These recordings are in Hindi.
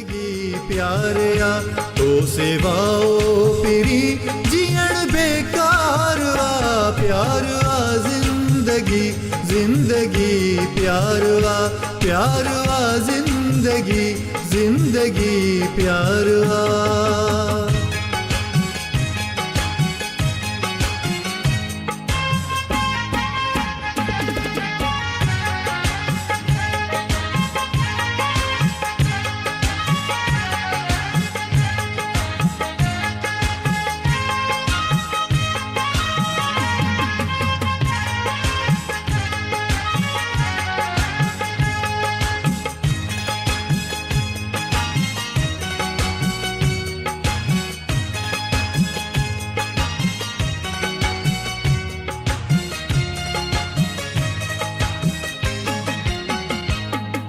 प्यारिया तो सेवाओ पिरी जियण बेकार आ प्यार आ जिंदगी जिंदगी प्यार आ जिंदगी जिंदगी प्यार आ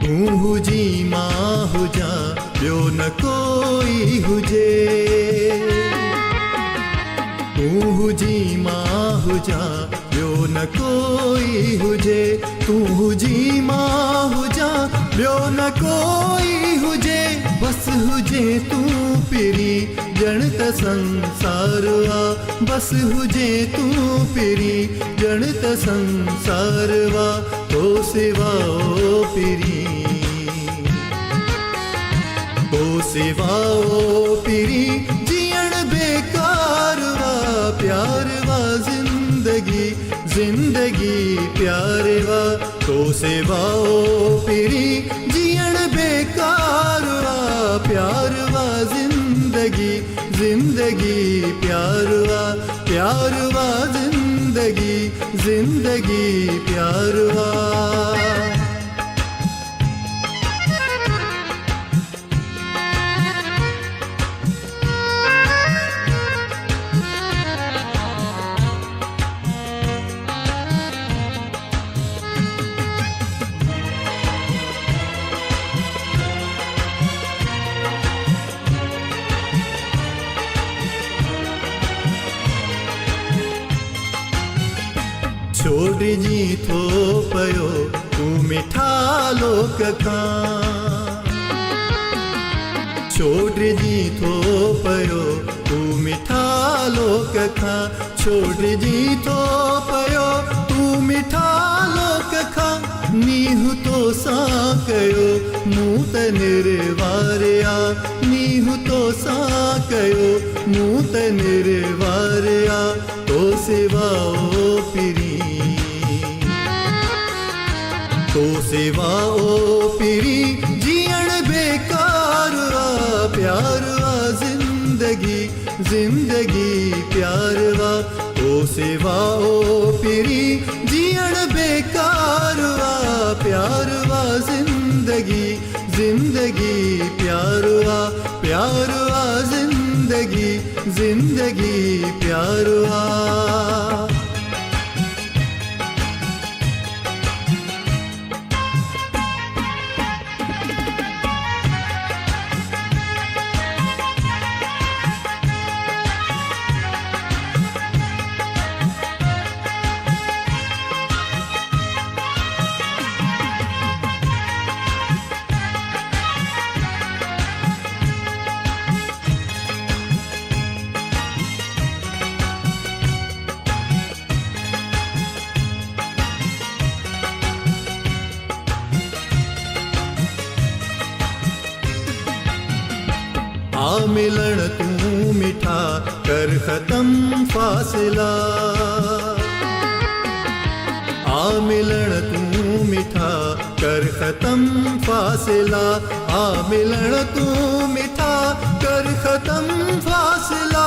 तू हुजी मां हुजा ॿियो न कोई हुजे तू हुजी मां हुजा ॿियो न कोई हुजे तू हुजी मां हुजा ॿियो न कोई हुजे बस हुजे तू पिरी ॼण त संसार आ बस हुजे तू पिरी ॼण त संसार आ तो सेवाओ पिरी तो सेवाओ पिरी जियण बेकार वा प्यार वा जिंदगी जिंदगी प्यार वा तो सेवाओ पिरी जियण बेकार वा प्यार वा जिंदगी जिंदगी प्यार वा जिंदगी जिंदगी प्यार वा छोड़जी थो पयो तू मिठा लोक खां छोड़जी थो पयो तू मिठा लोक खां छोड़जी थो पयो तू मिठा लोक खां नीहु तो सा कयो मूं त निर्वारिया नीहु तो सा कयो मूं त निर्वारिया तो सेवाओ पिरी तो सेवाओ पिरी जियण बेकार आ प्यार आ जिंदगी जिंदगी प्यार आ तो सेवाओ पिरी जियण बेकार आ प्यार आ जिंदगी जिंदगी प्यार आ जिंदगी जिंदगी प्यार आ आ मिलन तू मिठा कर खत्म फासला आ मिलन तू मिठा कर खत्म फासला आ मिलन तू मिठा कर खत्म फासला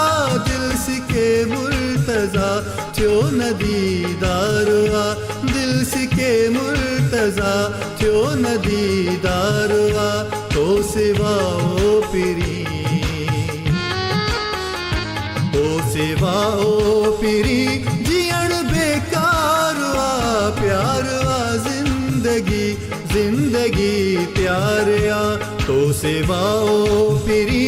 दिल सिके मुर्तजा थियो न दीदार आ दिल सिके मुर्तजा थियो न दीदार आ तो सेवाओ पिरी तो सेवाओ पिरी जियण बेकार आ प्यार आ जिंदगी जिंदगी प्यार आ तो सेवाओ पिरी